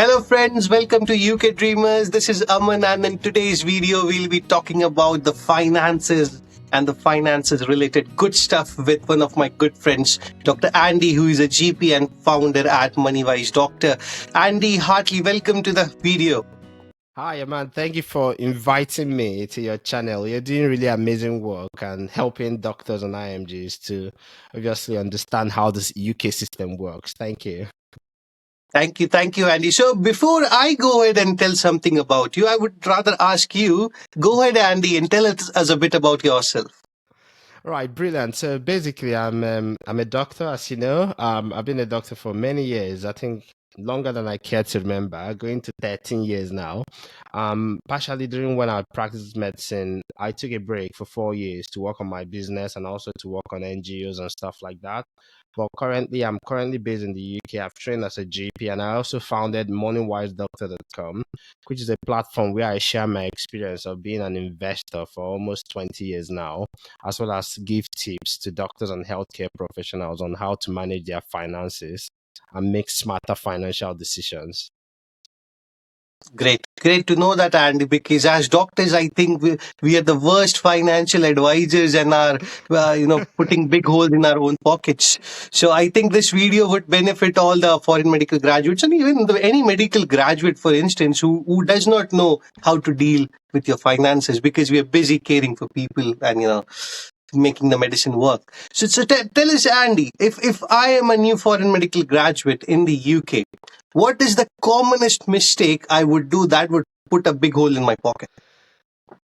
Hello, friends. Welcome to UK Dreamers. This is Aman, and in today's video, we'll be talking about the finances and the finances related good stuff with one of my good friends, Dr. Andy, who is a GP and founder at MoneyWise Doctor. Andy, heartily welcome to the video. Hi, man. Thank you for inviting me to your channel. You're doing really amazing work and helping doctors and IMGs to obviously understand how this UK system works. Thank you. Thank you, Andy. So before I go ahead and tell something about you, I would rather ask you, go ahead, Andy, and tell us a bit about yourself. Right, brilliant. So basically, I'm a doctor, as you know. I've been a doctor for many years. I think longer than I care to remember, going to 13 years now. Partially during when I practiced medicine, I took a break for 4 years to work on my business and also to work on NGOs and stuff like that. But currently, I'm currently based in the UK. I've trained as a GP, and I also founded MoneyWiseDoctor.com, which is a platform where I share my experience of being an investor for almost 20 years now, as well as give tips to doctors and healthcare professionals on how to manage their finances and make smarter financial decisions. Great to know that, Andy, because as doctors, I think we are the worst financial advisors and are, putting big holes in our own pockets. So I think this video would benefit all the foreign medical graduates and even any medical graduate, for instance, who does not know how to deal with your finances because we are busy caring for people and, making the medicine work. So tell us, Andy, if I am a new foreign medical graduate in the UK, what is the commonest mistake I would do that would put a big hole in my pocket?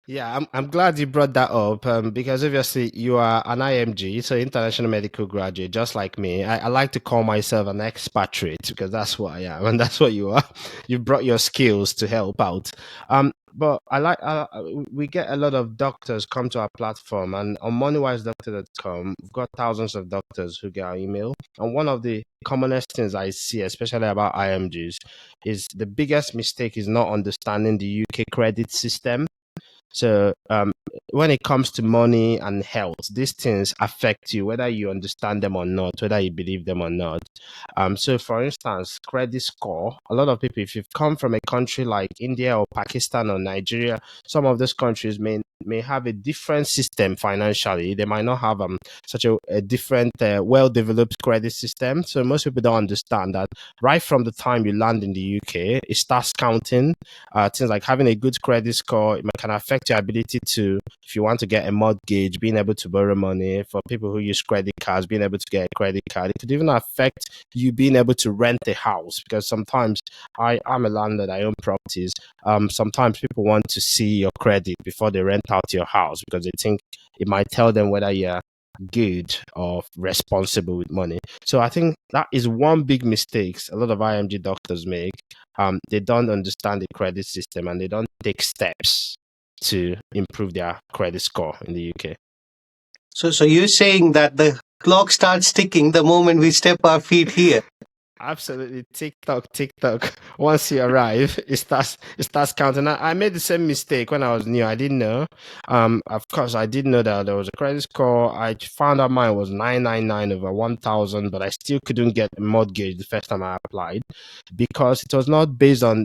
Yeah, I'm glad you brought that up because obviously you are an IMG, so international medical graduate, just like me. I like to call myself an expatriate because that's what I am, and that's what you are. You brought your skills to help out. But we get a lot of doctors come to our platform, and on MoneyWiseDoctor.com, we've got thousands of doctors who get our email. And one of the commonest things I see, especially about IMGs, is the biggest mistake is not understanding the UK credit system. So when it comes to money and health, these things affect you whether you understand them or not, whether you believe them or not. So for instance, credit score. A lot of people, if you've come from a country like India or Pakistan or Nigeria, some of those countries may have a different system financially. They might not have such a different, well-developed credit system. So most people don't understand that right from the time you land in the UK, it starts counting. Things like having a good credit score, it can affect your ability to, if you want to get a mortgage, being able to borrow money. For people who use credit cards, being able to get a credit card. It could even affect you being able to rent a house, because sometimes I'm a landlord, I own properties. Sometimes people want to see your credit before they rent out your house because they think it might tell them whether you're good or responsible with money. So I think that is one big mistake a lot of IMG doctors make. They don't understand the credit system and they don't take steps to improve their credit score in the UK. So you're saying that the clock starts ticking the moment we step our feet here. Absolutely, tick tock. Once you arrive, it starts counting. I made the same mistake when I was new. I didn't know. Of course, I didn't know that there was a credit score. I found out mine was 999 over 1,000, but I still couldn't get a mortgage the first time I applied because it was not based on.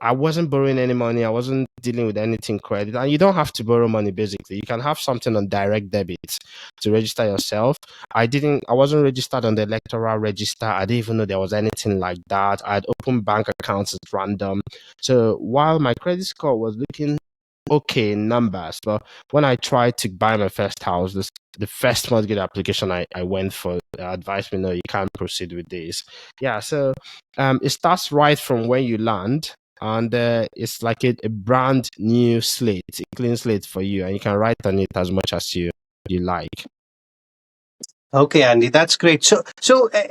I wasn't borrowing any money. I wasn't dealing with anything credit. And you don't have to borrow money basically. You can have something on direct debit to register yourself. I wasn't registered on the electoral register. I didn't even know there was anything like that. I'd opened bank accounts at random. So while my credit score was looking okay in numbers, but when I tried to buy my first house, the first mortgage application I went for advised me, no, you can't proceed with this. Yeah, so it starts right from when you land, and it's like a brand new slate, a clean slate for you, and you can write on it as much as you like. Okay, Andy, that's great.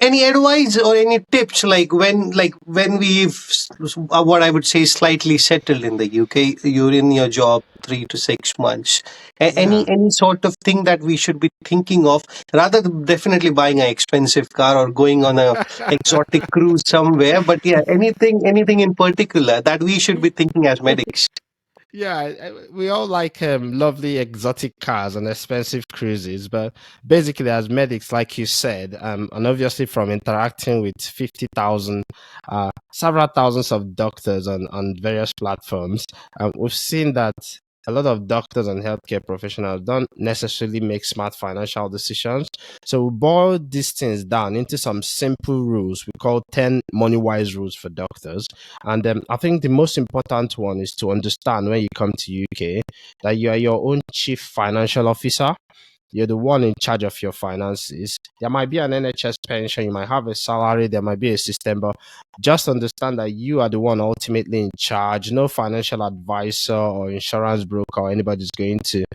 Any advice or any tips like when what I would say slightly settled in the UK, you're in your job 3 to 6 months. Yeah. Any sort of thing that we should be thinking of rather than definitely buying an expensive car or going on a exotic cruise somewhere. But yeah, anything in particular that we should be thinking as medics. Yeah, we all like lovely exotic cars and expensive cruises, but basically, as medics, like you said, and obviously from interacting with 50,000, several thousands of doctors on various platforms, we've seen that a lot of doctors and healthcare professionals don't necessarily make smart financial decisions. So we boil these things down into some simple rules we call 10 money wise rules for doctors. And I think the most important one is to understand when you come to UK that you are your own chief financial officer. You're the one in charge of your finances. There might be an NHS pension, you might have a salary, there might be a system, but just understand that you are the one ultimately in charge. No financial advisor or insurance broker or anybody's going to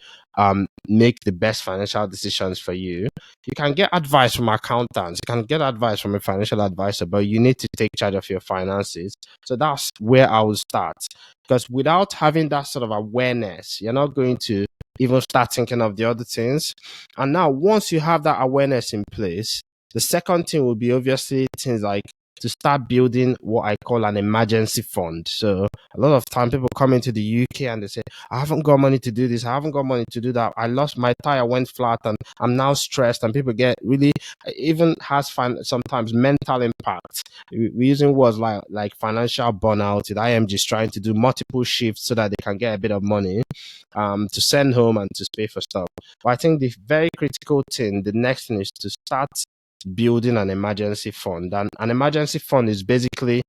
make the best financial decisions for you. You can get advice from accountants, you can get advice from a financial advisor, but you need to take charge of your finances. So that's where I will start. Because without having that sort of awareness, you're not going to even start thinking of the other things. And now, once you have that awareness in place, the second thing will be obviously things like to start building what I call an emergency fund. So a lot of time people come into the UK and they say, I haven't got money to do this, I haven't got money to do that. I lost my tire, went flat, and I'm now stressed. And people get really even has sometimes mental impact. We're using words like financial burnout. The IMG is trying to do multiple shifts so that they can get a bit of money to send home and to pay for stuff. But I think the very critical thing, the next thing is to start building an emergency fund. And an emergency fund is basically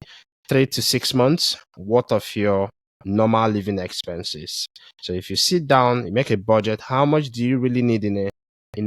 3 to 6 months worth of your normal living expenses. So if you sit down, you make a budget, how much do you really need in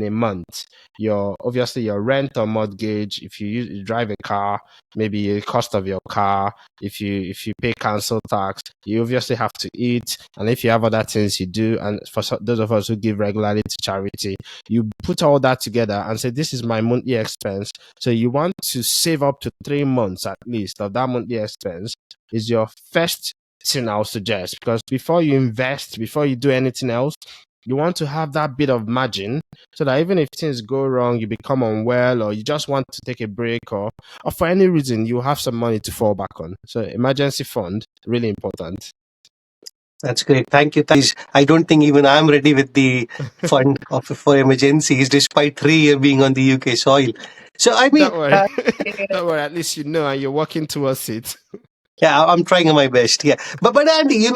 a month? Your obviously your rent or mortgage, if you drive a car, maybe the cost of your car, if you pay council tax, you obviously have to eat, and if you have other things you do, and for those of us who give regularly to charity, you put all that together and say this is my monthly expense. So you want to save up to 3 months at least of that monthly expense is your first thing I'll suggest, because before you invest, before you do anything else, you want to have that bit of margin so that even if things go wrong, you become unwell, or you just want to take a break, or for any reason, you have some money to fall back on. So emergency fund, really important. That's great. Thank you. I don't think even I'm ready with the fund for emergencies, despite 3 years being on the UK soil. So, I mean, Don't worry. Don't worry, at least you know and you're working towards it. yeah, I'm trying my best. Yeah, but Andy,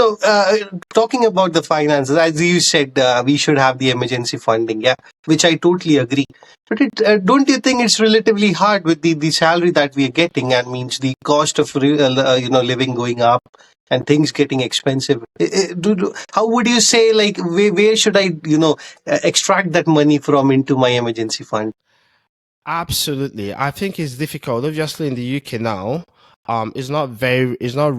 talking about the finances, as you said, we should have the emergency funding. Yeah, which I totally agree. But don't you think it's relatively hard with the salary that we are getting, and means the cost of living going up and things getting expensive? How would you say, like, where should I extract that money from into my emergency fund? Absolutely. I think it's difficult. Obviously, in the UK now, it's not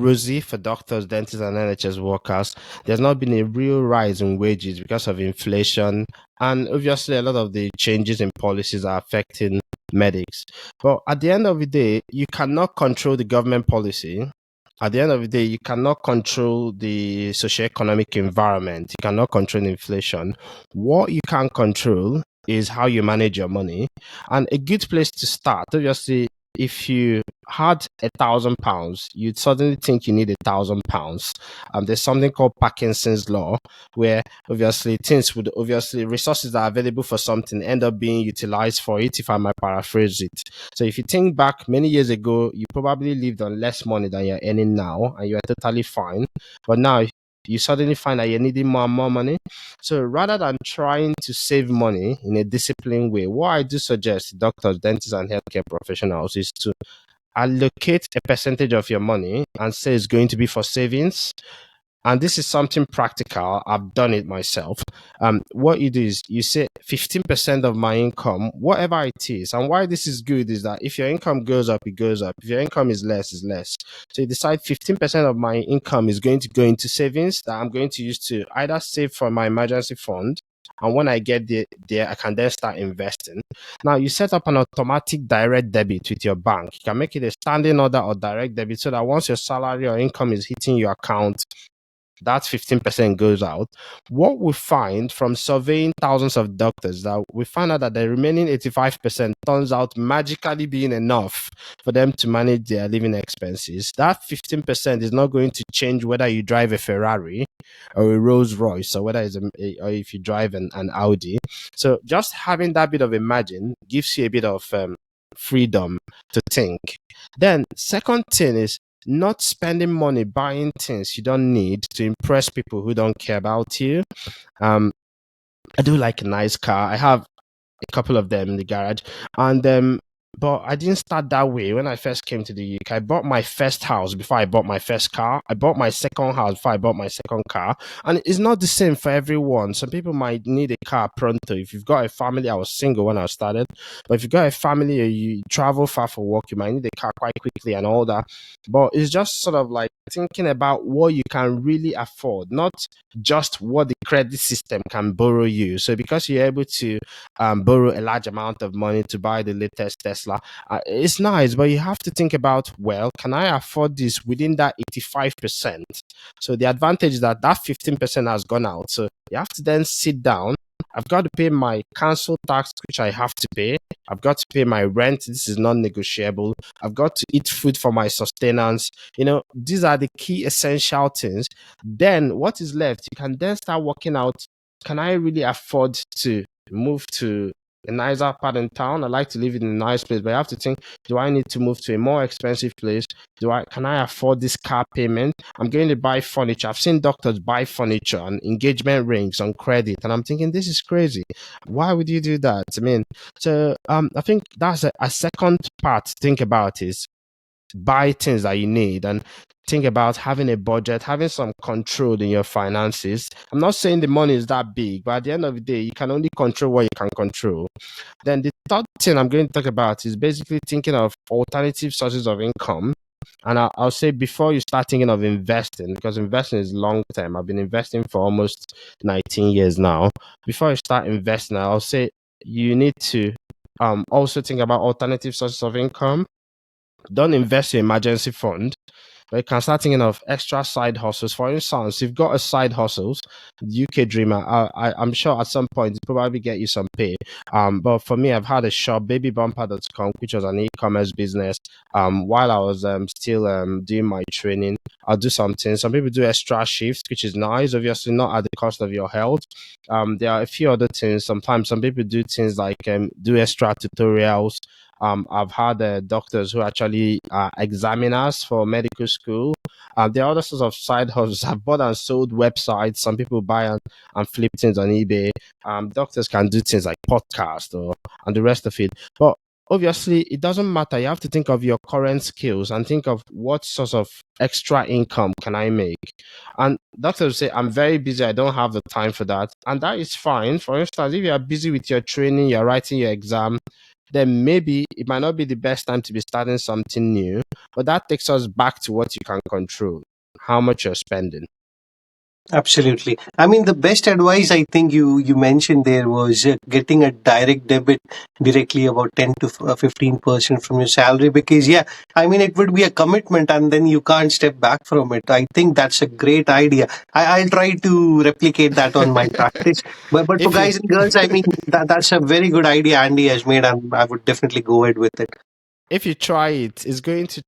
rosy for doctors, dentists, and NHS workers. There's not been a real rise in wages because of inflation, and obviously, a lot of the changes in policies are affecting medics. But at the end of the day, you cannot control the government policy. At the end of the day, you cannot control the socioeconomic environment. You cannot control inflation. What you can control is how you manage your money. And a good place to start, obviously, if you had £1,000, you'd suddenly think you need £1,000. There's something called Parkinson's law, where obviously things would obviously resources that are available for something end up being utilized for it, if I might paraphrase it. So if you think back many years ago, you probably lived on less money than you're earning now, and you're totally fine. But now you suddenly find that you're needing more and more money. So rather than trying to save money in a disciplined way, what I do suggest to doctors, dentists, and healthcare professionals is to allocate a percentage of your money and say it's going to be for savings. And this is something practical. I've done it myself. What you do is you say 15% of my income, whatever it is. And why this is good is that if your income goes up, it goes up. If your income is less, it's less. So you decide 15% of my income is going to go into savings that I'm going to use to either save for my emergency fund. And when I get there, I can then start investing. Now, you set up an automatic direct debit with your bank. You can make it a standing order or direct debit so that once your salary or income is hitting your account, that 15% goes out. What we find from surveying thousands of doctors, that we find out that the remaining 85% turns out magically being enough for them to manage their living expenses. That 15% is not going to change whether you drive a Ferrari or a Rolls Royce, or whether it's or if you drive an Audi. So just having that bit of a margin gives you a bit of freedom to think. Then second thing is not spending money buying things you don't need to impress people who don't care about you. Um, I do like a nice car. I have a couple of them in the garage, and but I didn't start that way. When I first came to the UK, I bought my first house before I bought my first car. I bought my second house before I bought my second car. And it's not the same for everyone. Some people might need a car pronto. If you've got a family, I was single when I started, but if you've got a family or you travel far for work, you might need a car quite quickly and all that. But it's just sort of like thinking about what you can really afford, not just what the credit system can borrow you. So because you're able to borrow a large amount of money to buy the latest Tesla, it's nice, but you have to think about, well, can I afford this within that 85%? So the advantage is that that 15% has gone out. So you have to then sit down. I've got to pay my council tax, which I have to pay. I've got to pay my rent. This is non-negotiable. I've got to eat food for my sustenance. These are the key essential things. Then what is left? You can then start working out, can I really afford to move to a nicer part in town? I like to live in a nice place, but I have to think, do I need to move to a more expensive place? Can I afford this car payment? I'm going to buy furniture. I've seen doctors buy furniture and engagement rings on credit, and I'm thinking, this is crazy. Why would you do that? I mean, so I think that's a second part to think about, is buy things that you need, and think about having a budget, having some control in your finances. I'm not saying the money is that big, but at the end of the day, you can only control what you can control. Then the third thing I'm going to talk about is basically thinking of alternative sources of income. And I'll say, before you start thinking of investing, because investing is long term. I've been investing for almost 19 years now. Before you start investing, I'll say you need to also think about alternative sources of income. Don't invest in emergency fund, but you can start thinking of extra side hustles. For instance, you've got a side hustles, UK Dreamer. I'm sure at some point it probably get you some pay. But for me, I've had a shop, babybumper.com, which was an e-commerce business. While I was still doing my training, I'll do something. Some people do extra shifts, which is nice. Obviously, not at the cost of your health. There are a few other things. Sometimes some people do things like do extra tutorials. I've had doctors who actually are examiners for medical school. There are other sorts of side hustles. I've bought and sold websites. Some people buy and flip things on eBay. Doctors can do things like podcast and the rest of it. But obviously, it doesn't matter. You have to think of your current skills and think of what sorts of extra income can I make. And doctors say, I'm very busy. I don't have the time for that. And that is fine. For instance, if you are busy with your training, you're writing your exam, then maybe it might not be the best time to be starting something new. But that takes us back to what you can control, how much you're spending. Absolutely. I mean, the best advice I think you mentioned there was getting a direct debit directly, about 10 to 15% from your salary, because yeah, I mean, it would be a commitment and then you can't step back from it. I think that's a great idea. I'll try to replicate that on my practice. But for If you guys and girls, I mean, that's a very good idea Andy has made, and I would definitely go ahead with it. if you try it, it's going to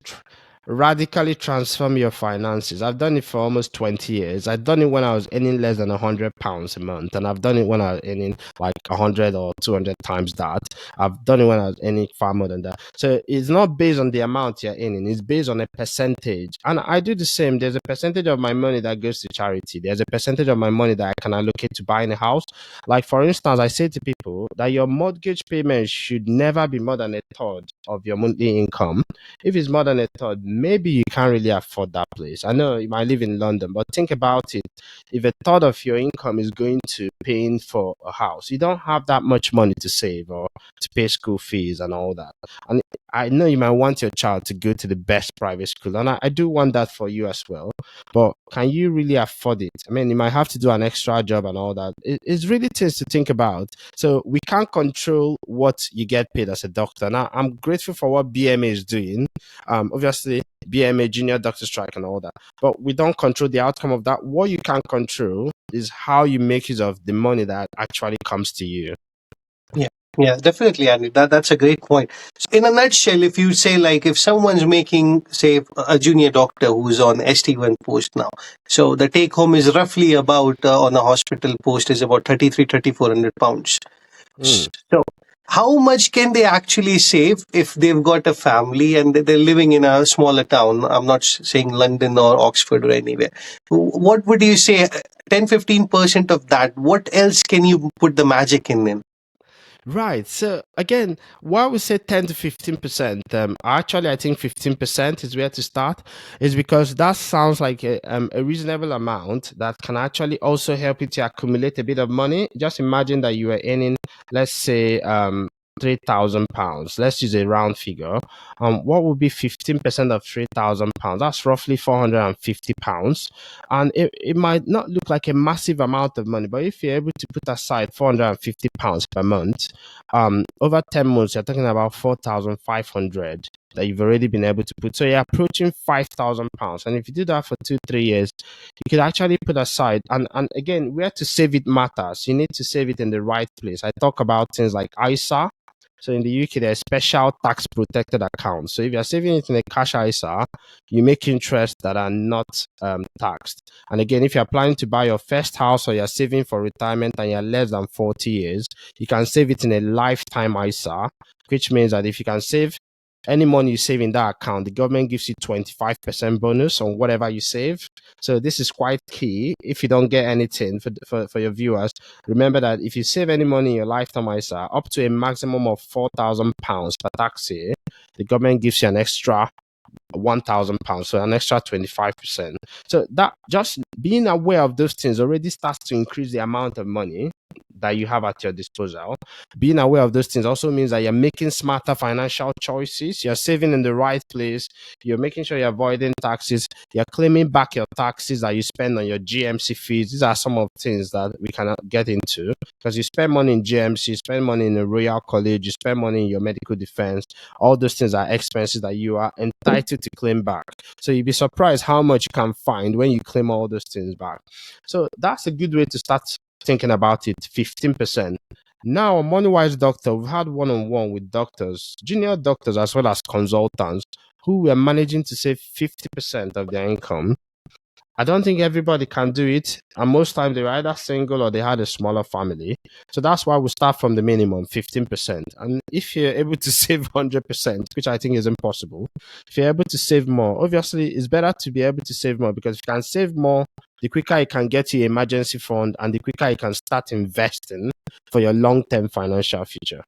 radically transform your finances. I've done it for almost 20 years. I've done it when I was earning less than £100 a month, and I've done it when I was earning like 100 or 200 times that. I've done it when I was earning far more than that. So it's not based on the amount you're earning, it's based on a percentage. And I do the same. There's a percentage of my money that goes to charity, there's a percentage of my money that I can allocate to buying a house. Like, for instance, I say to people that your mortgage payment should never be more than a third of your monthly income. If it's more than a third, maybe you can't really afford that place. I know you might live in London, but think about it. If a third of your income is going to paying for a house, you don't have that much money to save or to pay school fees and all that. And I know you might want your child to go to the best private school, and I do want that for you as well. But can you really afford it? I mean, you might have to do an extra job and all that. It's really things to think about. So we can't control what you get paid as a doctor. Now, I'm grateful for what BMA is doing. Obviously, BMA, junior doctor strike, and all that. But we don't control the outcome of that. What you can control is how you make use of the money that actually comes to you. Yeah, yeah, definitely, Andy. That's a great point. So in a nutshell, if you say like if someone's making, say, a junior doctor who's on ST1 post now, so the take home is roughly about on a hospital post is about 3,400 pounds. Mm. So how much can they actually save if they've got a family and they're living in a smaller town? I'm not saying London or Oxford or anywhere. What would you say? 10-15% of that. What else can you put the magic in then? Right. So again, why we say 10 to 15%, actually I think 15% is where to start, is because that sounds like a reasonable amount that can actually also help you to accumulate a bit of money. Just imagine that you are earning, let's say, £3,000. Let's use a round figure. What would be 15% of £3,000? That's roughly £450. And it might not look like a massive amount of money, but if you're able to put aside £450 per month, over 10 months, you're talking about 4,500 that you've already been able to put. So you're approaching £5,000. And if you do that for 2, 3 years, you could actually put aside. And again, where to save it matters. You need to save it in the right place. I talk about things like ISA. So in the UK, there's special tax protected accounts. So if you're saving it in a cash ISA, you make interest that are not taxed. And again, if you're planning to buy your first house or you're saving for retirement and you're less than 40 years, you can save it in a lifetime ISA, which means that if you can save any money you save in that account, the government gives you 25% bonus on whatever you save. So this is quite key. If you don't get anything for your viewers, remember that if you save any money in your lifetime ISA, up to a maximum of £4,000 per tax year, the government gives you an extra £1,000, so an extra 25%. So that just being aware of those things already starts to increase the amount of money that you have at your disposal. Being aware of those things also means that you're making smarter financial choices. You're saving in the right place. You're making sure you're avoiding taxes. You're claiming back your taxes that you spend on your GMC fees. These are some of the things that we cannot get into because you spend money in GMC, you spend money in the Royal College, you spend money in your medical defense. All those things are expenses that you are entitled to claim back. So you'd be surprised how much you can find when you claim all those things back. So that's a good way to start thinking about it. 15%. Now, on MoneyWise Doctor, we've had one-on-one with doctors, junior doctors, as well as consultants who were managing to save 50% of their income. I don't think everybody can do it. And most times they're either single or they had a smaller family. So that's why we start from the minimum, 15%. And if you're able to save 100%, which I think is impossible, if you're able to save more, obviously it's better to be able to save more because if you can save more, the quicker you can get your emergency fund and the quicker you can start investing for your long-term financial future.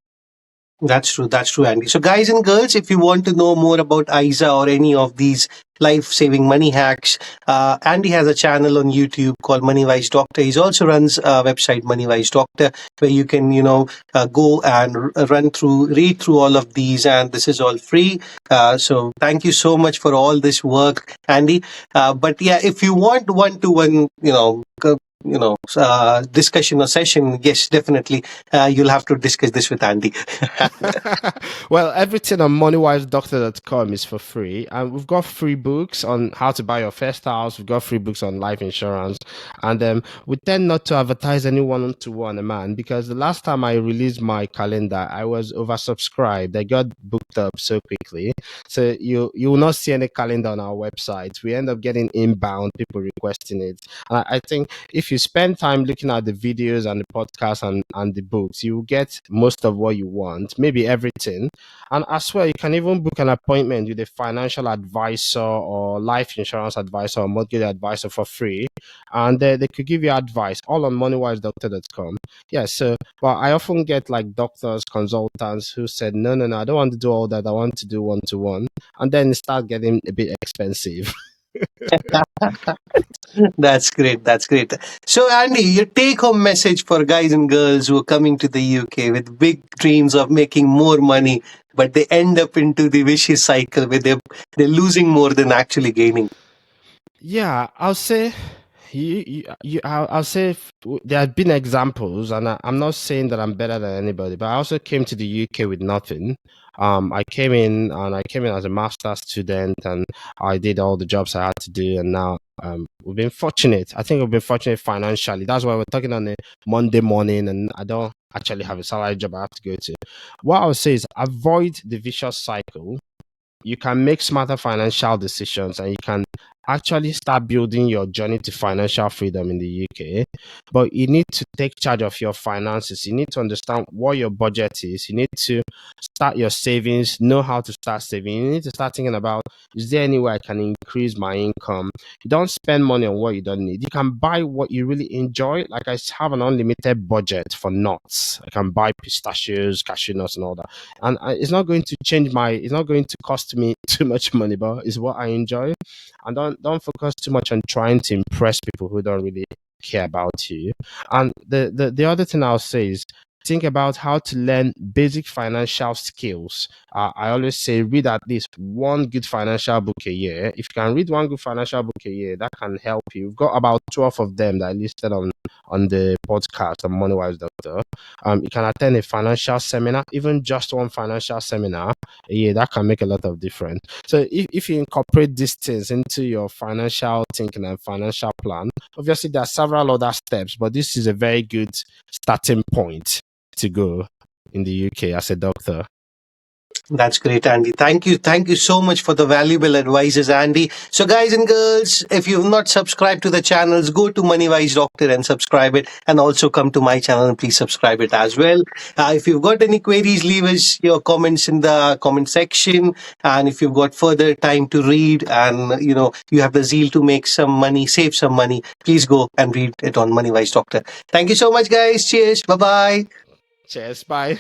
That's true. That's true, Andy. So, guys and girls, if you want to know more about ISA or any of these life-saving money hacks, Andy has a channel on YouTube called MoneyWise Doctor. He also runs a website, MoneyWise Doctor, where you can, go and read through all of these, and this is all free. So, thank you so much for all this work, Andy. But yeah, if you want one-to-one, discussion or session, yes, definitely, you'll have to discuss this with Andy. Well, everything on moneywise.doctor.com is for free. And we've got free books on how to buy your first house. We've got free books on life insurance. And we tend not to advertise any one-to-one, man, because the last time I released my calendar, I was oversubscribed. I got booked up so quickly. So you will not see any calendar on our website. We end up getting inbound, people requesting it. And I think if you spend time looking at the videos and the podcasts and the books, you will get most of what you want, maybe everything. And as well, you can even book an appointment with a financial advisor or life insurance advisor or mortgage advisor for free. And they could give you advice all on moneywisedoctor.com. Yeah, so well, I often get like doctors, consultants who said, no, I don't want to do all that. I want to do one-to-one. And then it start getting a bit expensive. That's great. That's great. So, Andy, your take home message for guys and girls who are coming to the UK with big dreams of making more money, but they end up into the vicious cycle where they're losing more than actually gaining. Yeah, I'll say I'll say there have been examples, and I'm not saying that I'm better than anybody, but I also came to the UK with nothing. I came in as a master's student, and I did all the jobs I had to do, and now we've been fortunate. I think we've been fortunate financially. That's why we're talking on a Monday morning, and I don't actually have a salary job I have to go to. What I would say is avoid the vicious cycle. You can make smarter financial decisions, and you can actually start building your journey to financial freedom in the UK. But you need to take charge of your finances. You need to understand what your budget is. You need to start your savings, know how to start saving. You need to start thinking about, is there any way I can increase my income? You don't spend money on what you don't need. You can buy what you really enjoy. Like I have an unlimited budget for nuts. I can buy pistachios, cashew nuts, and all that, and it's not going to it's not going to cost me too much money, but it's what I enjoy. And don't focus too much on trying to impress people who don't really care about you. And the other thing I'll say is, think about how to learn basic financial skills. I always say read at least one good financial book a year. If you can read one good financial book a year, that can help you. We've got about 12 of them that I listed on the podcast on MoneyWise Doctor. You can attend a financial seminar, even just one financial seminar a year. That can make a lot of difference. So if you incorporate these things into your financial thinking and financial plan, obviously there are several other steps, but this is a very good starting point to go in the UK as a doctor. That's great, Andy. Thank you. Thank you so much for the valuable advices, Andy. So, guys and girls, if you've not subscribed to the channels, go to MoneyWise Doctor and subscribe it. And also come to my channel and please subscribe it as well. If you've got any queries, leave us your comments in the comment section. And if you've got further time to read and, you have the zeal to make some money, save some money, please go and read it on MoneyWise Doctor. Thank you so much, guys. Cheers. Bye bye. Cheers. Bye.